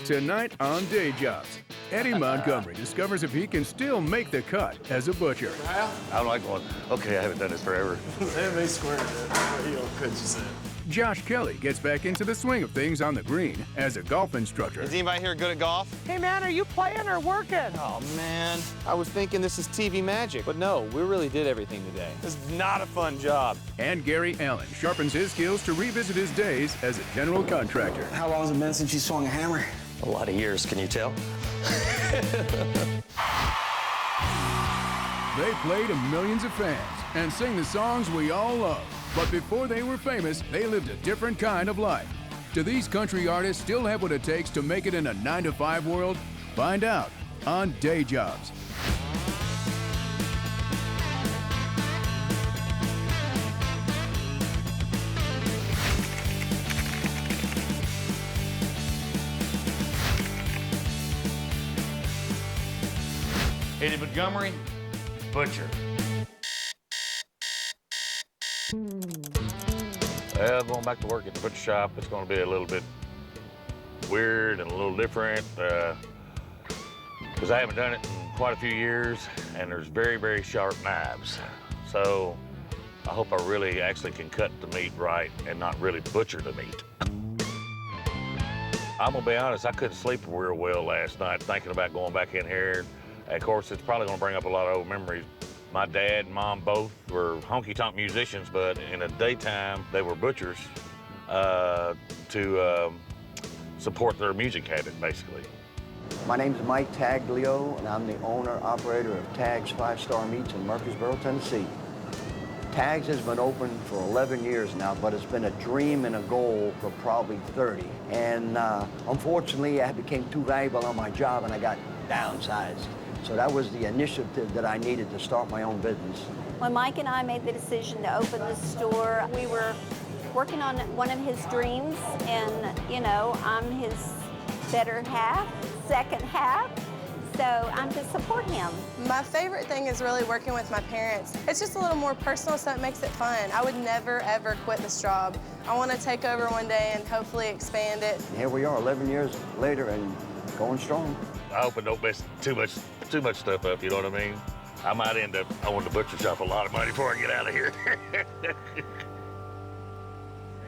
Tonight on Day Jobs, Eddie Montgomery discovers if he can still make the cut as a butcher. I'm like going, okay, I haven't done this forever. They squared it. Could you say? Josh Kelly gets back into the swing of things on the green as a golf instructor. Is anybody here good at golf? Hey man, are you playing or working? Oh man, I was thinking this is TV magic, but no, we really did everything today. This is not a fun job. And Gary Allen sharpens his skills to revisit his days as a general contractor. How long has it been since you swung a hammer? A lot of years, can you tell? They play to millions of fans and sing the songs we all love. But before they were famous, they lived a different kind of life. Do these country artists still have what it takes to make it in a 9-to-5 world? Find out on Day Jobs. Eddie Montgomery, butcher. Well, going back to work at the butcher shop, it's going to be a little bit weird and a little different because I haven't done it in quite a few years, and there's very, very sharp knives. So I hope I really actually can cut the meat right and not really butcher the meat. I'm going to be honest, I couldn't sleep real well last night thinking about going back in here. And of course, it's probably going to bring up a lot of old memories. My dad and mom both were honky-tonk musicians, but in the daytime, they were butchers to support their music habit, basically. My name's Mike Taglio, and I'm the owner-operator of Tag's 5-Star Meats in Murfreesboro, Tennessee. Tag's has been open for 11 years now, but it's been a dream and a goal for probably 30. And unfortunately, I became too valuable on my job, and I got downsized. So that was the initiative that I needed to start my own business. When Mike and I made the decision to open the store, we were working on one of his dreams, and you know, I'm his better half, second half, so I'm to support him. My favorite thing is really working with my parents. It's just a little more personal, so it makes it fun. I would never, ever quit this job. I want to take over one day and hopefully expand it. And here we are 11 years later and going strong. I hope I don't mess too much stuff up, you know what I mean? I might end up owing the butcher shop a lot of money before I get out of here.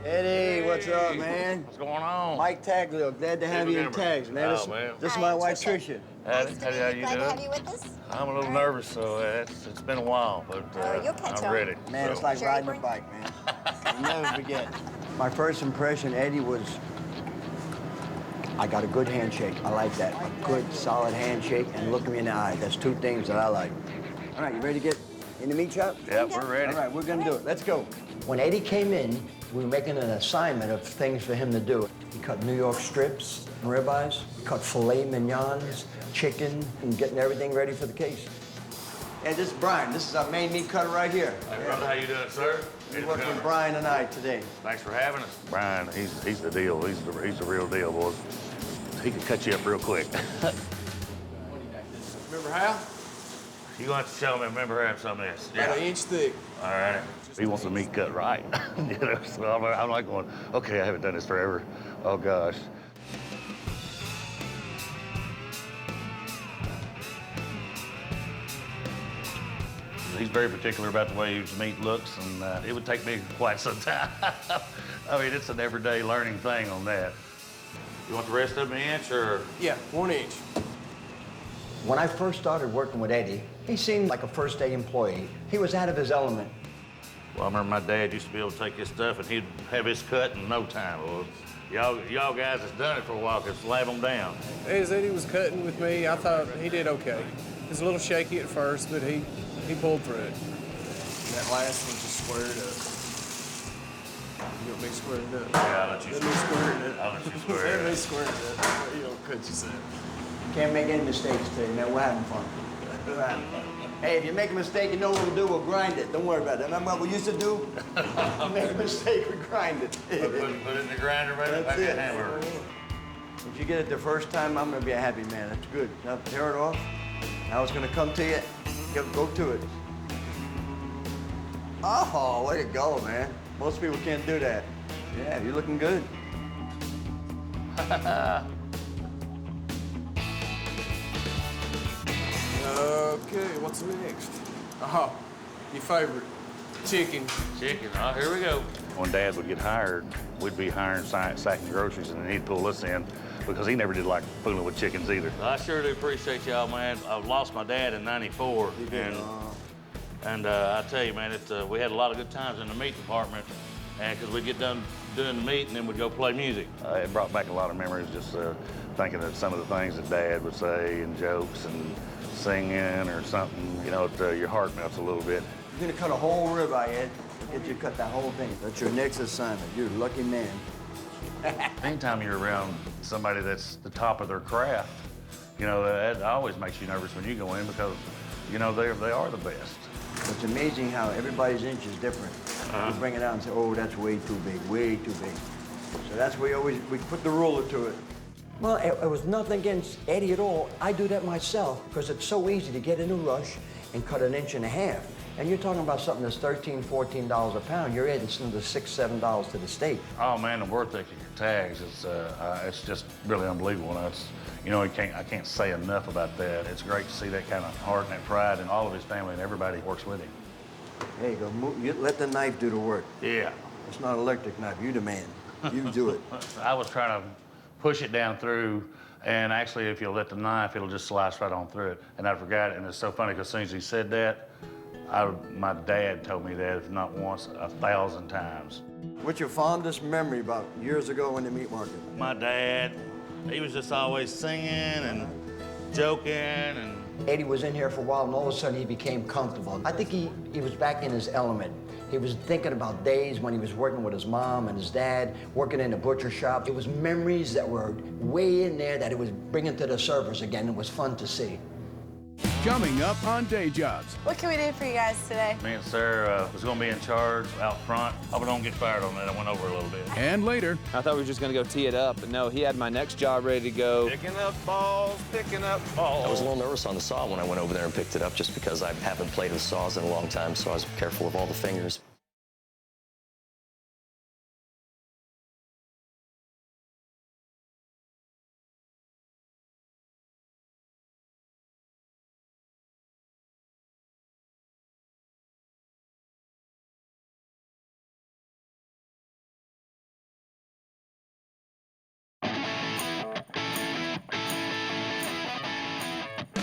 Eddie, what's up, man? What's going on? Mike Taglio, glad to have you in Tags, man. This is my wife, Tricia. How you Glad doing? to have you with us. I'm a little nervous, so it's been a while, but you'll catch I'm on. ready. Man, so. it's like Sherry riding a Brink? bike, man. I'll never forget. My first impression, Eddie, was I got a good handshake. I like that. A good, solid handshake and look me in the eye. That's two things that I like. All right, you ready to get in the meat shop? Yep, we're ready. All right, we're gonna do it. Let's go. When Eddie came in, we were making an assignment of things for him to do. He cut New York strips, ribeyes, cut filet mignons, chicken, and getting everything ready for the case. And this is Brian. This is our main meat cutter right here. Hey, brother, how you doing, sir? We're working with Brian and I today. Thanks for having us. Brian, he's the deal. He's the real deal, boys. He can cut you up real quick. Remember how? You gonna have to show me. Remember having some of this. About an inch thick. All right. He wants the meat cut right. You know, so I'm like going, okay, I haven't done this forever. Oh gosh. He's very particular about the way his meat looks, and it would take me quite some time. I mean, it's an everyday learning thing on that. You want the rest of them an inch, or? Yeah, 1 inch. When I first started working with Eddie, he seemed like a first-day employee. He was out of his element. Well, I remember my dad used to be able to take his stuff, and he'd have his cut in no time. Well, y'all guys that's done it for a while can slab them down. As Eddie was cutting with me, I thought he did okay. He was a little shaky at first, but he pulled through it. And that last one just squared up. You want me to square it up? Yeah, I'll let you Let me square it up. I'll let you square Let it me up. square it up. You know, could you say? Can't make any mistakes today, man. We're having fun. We're having fun. Hey, if you make a mistake, you know what we'll do? We'll grind it. Don't worry about it. Remember what we used to do? Make a mistake, we grind it. Put it in the grinder, right? That's Like it. a hammer. If you get it the first time, I'm gonna be a happy man. That's good. Now tear it off. Now it's gonna come to you. Go to it. Oh, way to go, man. Most people can't do that. Yeah, you're looking good. Okay, what's next? Oh, your favorite, chicken. Chicken, oh, here we go. When Dad would get hired, we'd be hiring sacking groceries, and he'd pull us in because he never did like fooling with chickens either. I sure do appreciate y'all, man. I lost my dad in '94, and I tell you, man, we had a lot of good times in the meat department, and because we'd get done doing the meat, and then we'd go play music. It brought back a lot of memories, just thinking of some of the things that Dad would say and jokes and singing or something. You know, your heart melts a little bit. You're gonna cut a whole ribeye, Ed. Get you to cut that whole thing. That's your next assignment. You're a lucky man. Anytime you're around somebody that's the top of their craft, you know, that always makes you nervous when you go in because, you know, they are the best. It's amazing how everybody's inch is different. You bring it out and say, oh, that's way too big, way too big. So that's where we put the ruler to it. Well, it was nothing against Eddie at all. I do that myself because it's so easy to get in a rush and cut 1.5 inches. And you're talking about something that's $13, $14 a pound. You're adding some of the $6, $7 to the steak. Oh man, the work ethic of Tags it's just really unbelievable. And you know, I can't say enough about that. It's great to see that kind of heart and that pride in all of his family and everybody who works with him. There you go. You let the knife do the work. Yeah. It's not an electric knife. You the man. You do it. I was trying to push it down through, and actually, if you let the knife, it'll just slice right on through it. And I forgot it, and it's so funny because as soon as he said that, my dad told me that, if not once, 1,000 times. What's your fondest memory about years ago in the meat market? My dad, he was just always singing and joking and... Eddie was in here for a while, and all of a sudden he became comfortable. I think he was back in his element. He was thinking about days when he was working with his mom and his dad, working in the butcher shop. It was memories that were way in there that it was bringing to the surface again. It was fun to see. Coming up on Day Jobs. What can we do for you guys today? Me and Sarah was going to be in charge out front. Hope I don't get fired on that. I went over a little bit. And later. I thought we were just gonna go tee it up, but no, he had my next job ready to go. Picking up balls, picking up balls. I was a little nervous on the saw when I went over there and picked it up just because I haven't played with saws in a long time, so I was careful of all the fingers.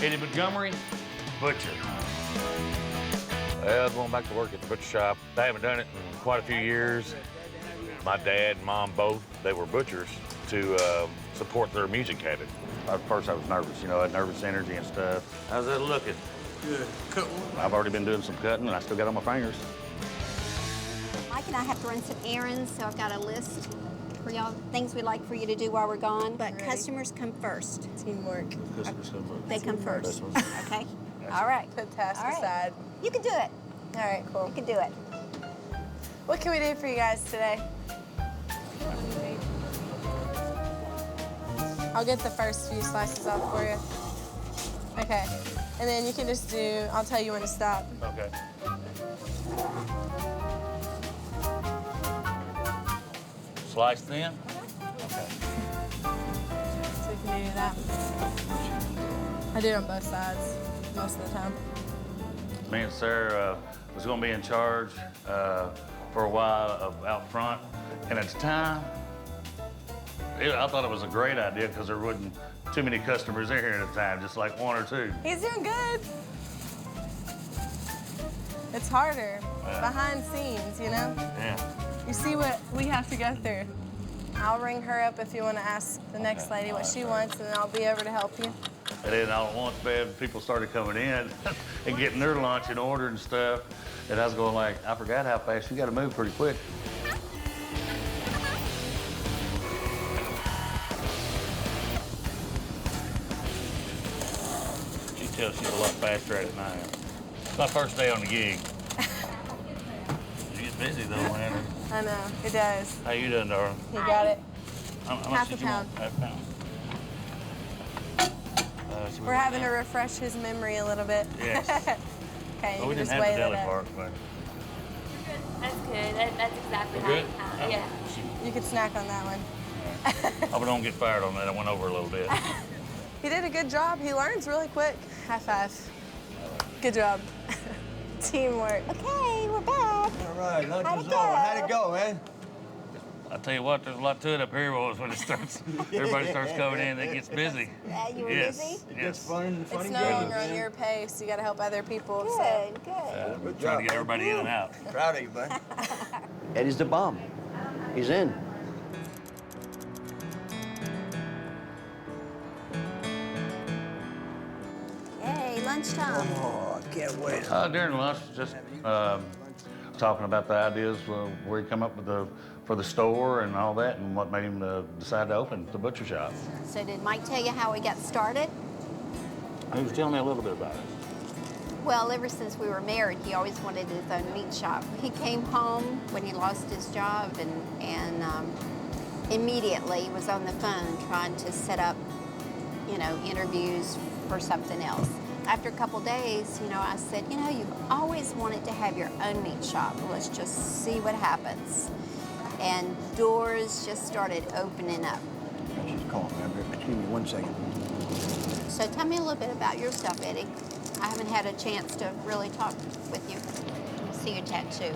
Eddie Montgomery, butcher. Well, going back to work at the butcher shop. I haven't done it in quite a few years. My dad and mom both, they were butchers to support their music habit. At first I was nervous, you know, I had nervous energy and stuff. How's that looking? Good. Cut one. I've already been doing some cutting and I still got on my fingers. Mike and I have to run some errands, so I've got a list for y'all, things we'd like for you to do while we're gone. But customers come first. Teamwork. Customers come first. They come first. Okay? All right. Put task All right. aside. You can do it. All right, cool. You can do it. What can we do for you guys today? I'll get the first few slices off for you. Okay. And then you can just I'll tell you when to stop. Okay. Slice thin? Okay. So we can do that. I do it on both sides most of the time. Me and Sarah was going to be in charge for a while of out front, and at the time, I thought it was a great idea because there wasn't too many customers in here at a time, just like one or two. He's doing good. It's harder behind scenes, you know? Yeah. You see what we have to go through. I'll ring her up if you want to ask the next lady what she wants, and then I'll be over to help you. And then all at once, man, people started coming in and getting their lunch in order and stuff. And I was going like, I forgot how fast you got to move pretty quick. She tells she's a lot faster at it than I am. It's my first day on the gig. You get busy though, man. I know, it does. How you doing, darling? You got it. How much Half did a you want? pound. Half a pound. We're having to refresh his memory a little bit. Yes. Okay, Well, you we can didn't just have weigh the that deli up. part, but That's good. That's exactly We're good? how it Yeah. You can snack on that one. I hope I don't get fired on that. I went over a little bit. He did a good job. He learns really quick. High five. Good job. Teamwork. Okay, we're back. All right, lunch How'd is it go? over. How'd it go, man? I tell you what, there's a lot to it up here, boys. When it starts, everybody starts coming in, it gets busy. You were Yes, busy? It gets yes. fun and funny It's no longer on your pace. You got to help other people. So. Good, good. We're trying to get everybody in and out. Proud of you, bud. Eddie's the bomb. He's in. Hey, lunchtime. Oh, I can't wait. During lunch, just talking about the ideas where he come up with for the store and all that, and what made him decide to open the butcher shop. So did Mike tell you how we got started? He was telling me a little bit about it. Well, ever since we were married, he always wanted his own meat shop. He came home when he lost his job and immediately was on the phone trying to set up, interviews for something else. After a couple days, I said, you've always wanted to have your own meat shop. Let's just see what happens. And doors just started opening up. She's calling me. Excuse me 1 second. So tell me a little bit about yourself, Eddie. I haven't had a chance to really talk with you. I see your tattoo.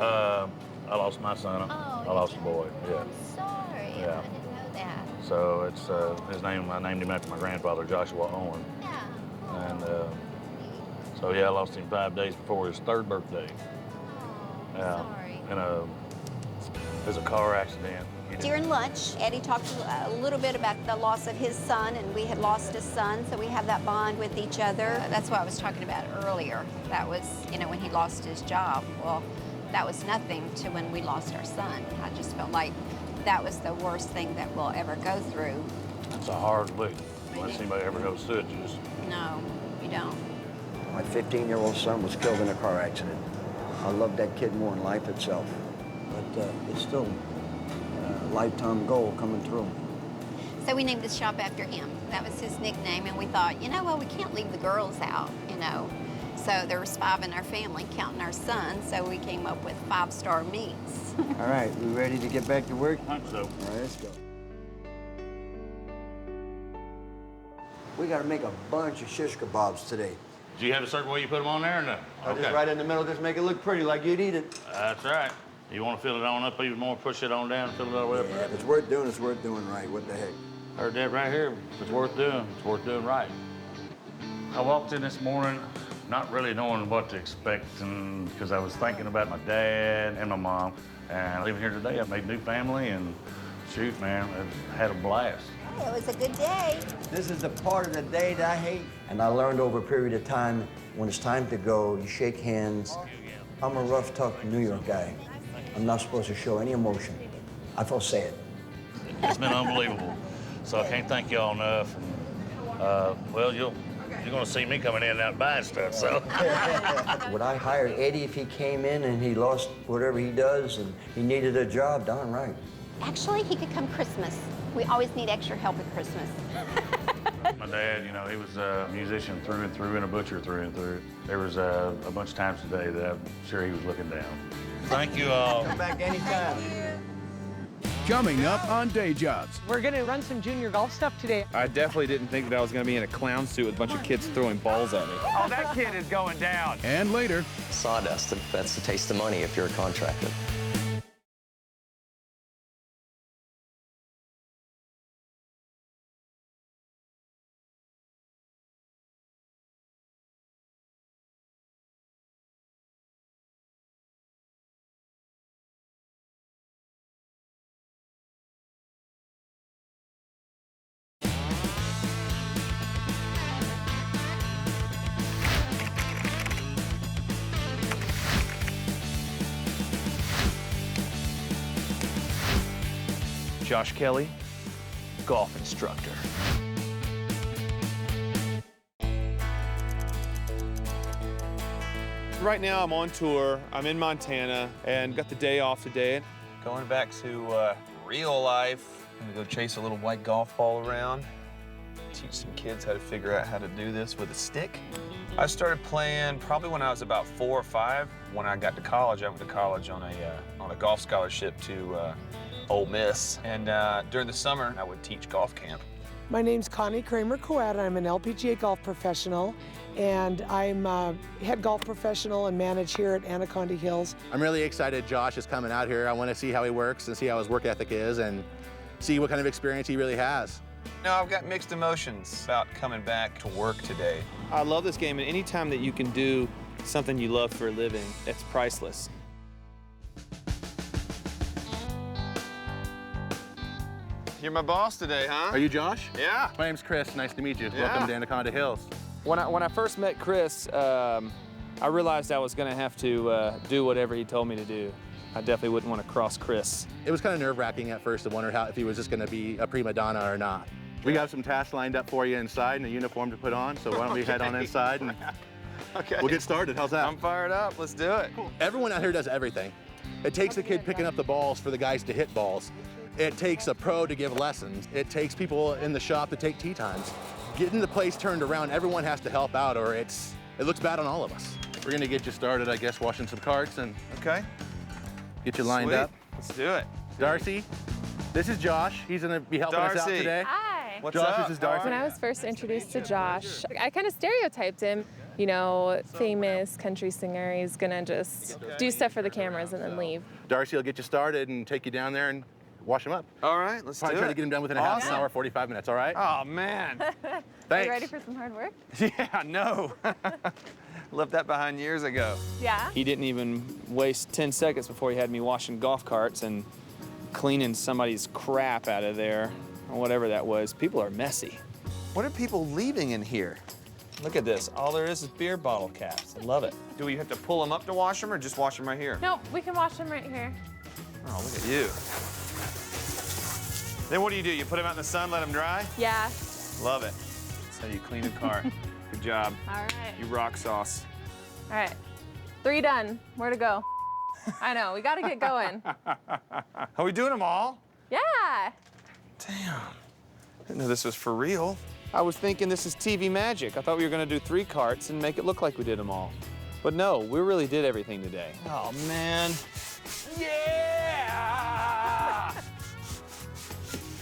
I lost my son. Oh, I lost a boy. Yeah. I'm sorry. Yeah. I didn't know that. So it's his name. I named him after my grandfather, Joshua Owen. Yeah. And so yeah, I lost him 5 days before his 3rd birthday. Oh, Yeah. sorry. It was a car accident. During lunch, Eddie talked a little bit about the loss of his son, and we had lost a son, so we have that bond with each other. That's what I was talking about earlier. That was, when he lost his job. Well, that was nothing to when we lost our son. I just felt like that was the worst thing that we'll ever go through. It's a hard look. Unless anybody ever goes through it, you just... No, you don't. My 15-year-old son was killed in a car accident. I love that kid more than life itself. But it's still a lifetime goal coming through. So we named the shop after him. That was his nickname, and we thought, we can't leave the girls out, So there was 5 in our family, counting our son, so we came up with 5-Star Meats. All right, we ready to get back to work? I think so. All right, let's go. We got to make a bunch of shish kebabs today. Do you have a certain way you put them on there or no? Just right in the middle, just make it look pretty like you'd eat it. That's right. You want to fill it on up even more, push it on down, fill it all the way up. Yeah, if it's worth doing, it's worth doing right. What the heck? Heard that right here. If it's worth doing right. I walked in this morning not really knowing what to expect, because I was thinking about my dad and my mom. And leaving here today, I made a new family, and shoot, man, I had a blast. It was a good day. This is the part of the day that I hate. And I learned over a period of time, when it's time to go, you shake hands. I'm a rough, tough New York guy. I'm not supposed to show any emotion. I feel sad. It's been unbelievable. So I can't thank y'all enough. And, well, you're going to see me coming in and out buying stuff, so. Would I hire Eddie if he came in and he lost whatever he does and he needed a job? Darn right. Actually, he could come Christmas. We always need extra help at Christmas. My dad, he was a musician through and through and a butcher through and through. There was a bunch of times today that I'm sure he was looking down. Thank you all. Come back anytime. Coming up on Day Jobs. We're going to run some junior golf stuff today. I definitely didn't think that I was going to be in a clown suit with a bunch of kids throwing balls at me. Oh, that kid is going down. And later, Sawdust, that's the taste of money if you're a contractor. Josh Kelly, golf instructor. Right now I'm on tour. I'm in Montana and got the day off today. Going back to real life. I'm gonna go chase a little white golf ball around. Teach some kids how to figure out how to do this with a stick. I started playing probably when I was about 4 or 5. When I got to college, I went to college on a golf scholarship to Ole Miss. And during the summer, I would teach golf camp. My name's Connie Kramer-Coat. I'm an LPGA golf professional, and I'm a head golf professional and manage here at Anaconda Hills. I'm really excited Josh is coming out here. I want to see how he works and see how his work ethic is and see what kind of experience he really has. No, I've got mixed emotions about coming back to work today. I love this game, and any time that you can do something you love for a living, it's priceless. You're my boss today, huh? Are you Josh? Yeah. My name's Chris. Nice to meet you. Yeah. Welcome to Anaconda Hills. When I first met Chris, I realized I was going to have to do whatever he told me to do. I definitely wouldn't want to cross Chris. It was kind of nerve-wracking at first to wonder if he was just going to be a prima donna or not. We got some tasks lined up for you inside and a uniform to put on, so why don't we head on inside and we'll get started. How's that? I'm fired up. Let's do it. Cool. Everyone out here does everything. It takes a kid picking up the balls for the guys to hit balls. It takes a pro to give lessons. It takes people in the shop to take tee times. Getting the place turned around, everyone has to help out or it looks bad on all of us. We're gonna get you started, I guess, washing some carts and get you lined up. Let's do it. Darcy, this is Josh. He's gonna be helping us out today. Hi. What's Josh, up? this is Darcy. When I was first introduced to Josh, I kind of stereotyped him. You know, famous country singer. He's gonna just do stuff for the cameras and then leave. Darcy will get you started and take you down there and wash him up. All right, let's Probably do try it. to get him done within a half an hour, 45 minutes, all right? Oh, man. Are Thanks. you ready for some hard work? Yeah, no. Left that behind years ago. Yeah? He didn't even waste 10 seconds before he had me washing golf carts and cleaning somebody's crap out of there, or whatever that was. People are messy. What are people leaving in here? Look at this. All there is beer bottle caps. I love it. Do we have to pull them up to wash them or just wash them right here? No, we can wash them right here. Oh, look at you. Then what do? You put them out in the sun, let them dry? Yeah. Love it. That's how you clean a cart. Good job. All right. You rock sauce. All right. 3 done. Where to go? I know. We got to get going. Are we doing them all? Yeah. Damn. I didn't know this was for real. I was thinking this is TV magic. I thought we were going to do 3 carts and make it look like we did them all. But no, we really did everything today. Oh, man. Yeah!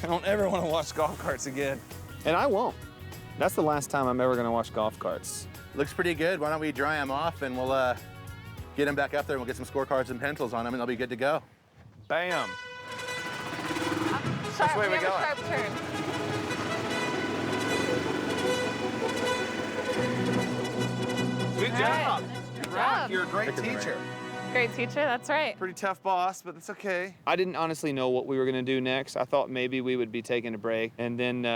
I don't ever want to watch golf carts again. And I won't. That's the last time I'm ever going to watch golf carts. Looks pretty good. Why don't we dry them off and we'll get them back up there and we'll get some scorecards and pencils on them and they'll be good to go. Bam. Sharp. Which way we we have going? a sharp turn. Good All job. right. You Good rock. job. You're a great teacher. Great teacher. That's right. Pretty tough boss, but it's okay. I didn't honestly know what we were gonna do next. I thought maybe we would be taking a break, and then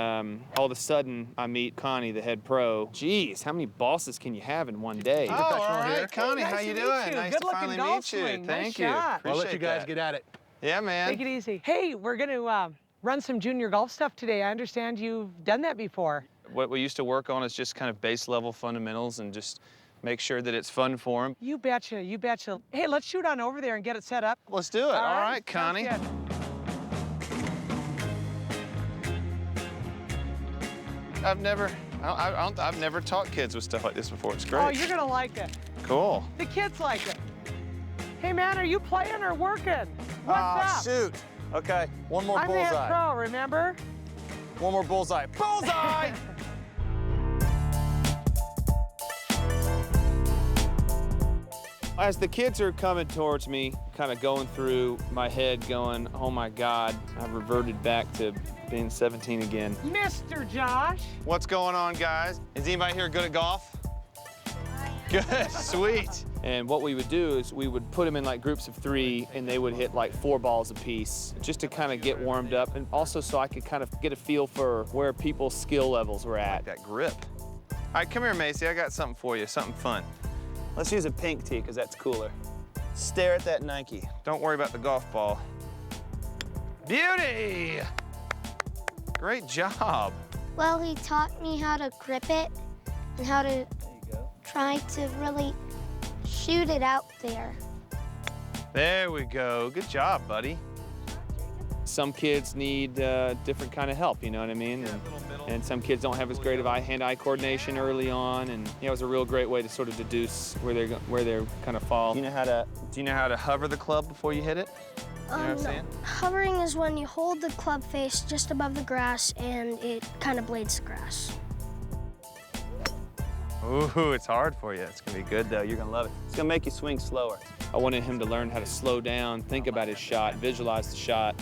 all of a sudden I meet Connie, the head pro. Geez, how many bosses can you have in one day? Oh, all right. Connie, Hey, nice how you to doing? meet you. Nice Good to looking finally golf meet you. swing. Nice Thank you. shot. I'll let you guys Appreciate get at it. that. Yeah, man. Take it easy. Hey, we're going to run some junior golf stuff today. I understand you've done that before. What we used to work on is just kind of base level fundamentals and just make sure that it's fun for them. You betcha, you betcha. Hey, let's shoot on over there and get it set up. Let's do it. All right, sounds Connie. good. I've never taught kids with stuff like this before. It's great. Oh, you're gonna like it. Cool. The kids like it. Hey man, are you playing or working? What's up? Shoot. Okay, one more I'm the head bullseye. pro, remember? One more bullseye. Bullseye! As the kids are coming towards me, kind of going through my head going, oh my God, I've reverted back to being 17 again. Mr. Josh. What's going on, guys? Is anybody here good at golf? Good, sweet. And what we would do is we would put them in like groups of 3 and they would hit like 4 balls apiece just to kind of get warmed up and also so I could kind of get a feel for where people's skill levels were at. That grip. All right, come here, Macy. I got something for you, something fun. Let's use a pink tee because that's cooler. Stare at that Nike. Don't worry about the golf ball. Beauty! Great job. Well, he taught me how to grip it and how to try to really shoot it out there. There we go. Good job, buddy. Some kids need different kind of help, you know what I mean? And some kids don't have as great of hand-eye coordination early on, and it was a real great way to sort of deduce where they're kind of fall. Do you know how to hover the club before you hit it? You know what I'm saying? Hovering is when you hold the club face just above the grass and it kind of blades the grass. Ooh, it's hard for you. It's gonna be good though. You're gonna love it. It's gonna make you swing slower. I wanted him to learn how to slow down, think about his shot, visualize the shot.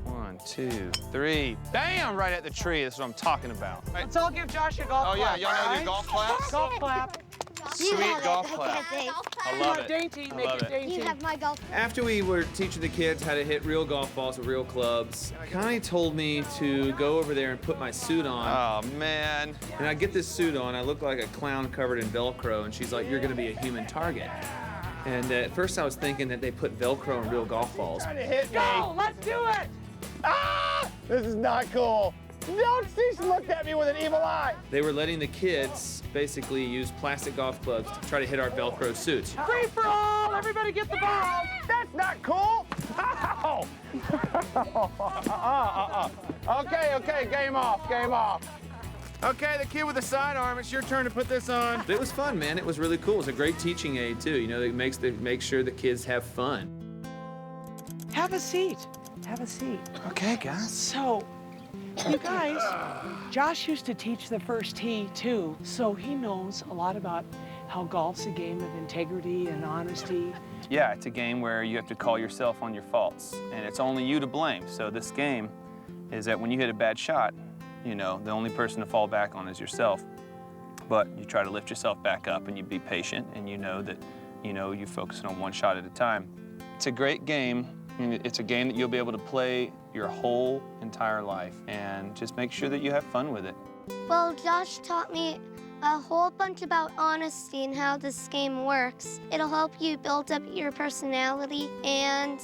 1, 2, 3. Bam! Right at the tree. That's what I'm talking about. Let's all give Josh a golf clap. Oh yeah, y'all know your golf claps? Golf clap. Sweet golf clap. I love it. Dainty, I make love it dainty. You have my golf. After we were teaching the kids how to hit real golf balls with real clubs, Connie told me to go over there and put my suit on. Oh, man. And I get this suit on, I look like a clown covered in Velcro, and she's like, you're gonna be a human target. And at first I was thinking that they put Velcro on real golf balls. Try to hit me. Go, let's do it. Ah! This is not cool. Don't cease looked at me with an evil eye. They were letting the kids basically use plastic golf clubs to try to hit our Velcro suits. Free for all, everybody get the ball. That's not cool. Ow! Okay, game off, game off. Okay, the kid with the sidearm, it's your turn to put this on. It was fun, man. It was really cool. It was a great teaching aid, too. You know, it makes sure the kids have fun. Have a seat. Have a seat. Okay, guys. So, you guys, Josh used to teach the first tee, too, so he knows a lot about how golf's a game of integrity and honesty. Yeah, it's a game where you have to call yourself on your faults, and it's only you to blame. So this game is that when you hit a bad shot, you know, the only person to fall back on is yourself. But you try to lift yourself back up and you be patient, and you know that, you're focusing on one shot at a time. It's a great game. It's a game that you'll be able to play your whole entire life, and just make sure that you have fun with it. Well, Josh taught me a whole bunch about honesty and how this game works. It'll help you build up your personality, and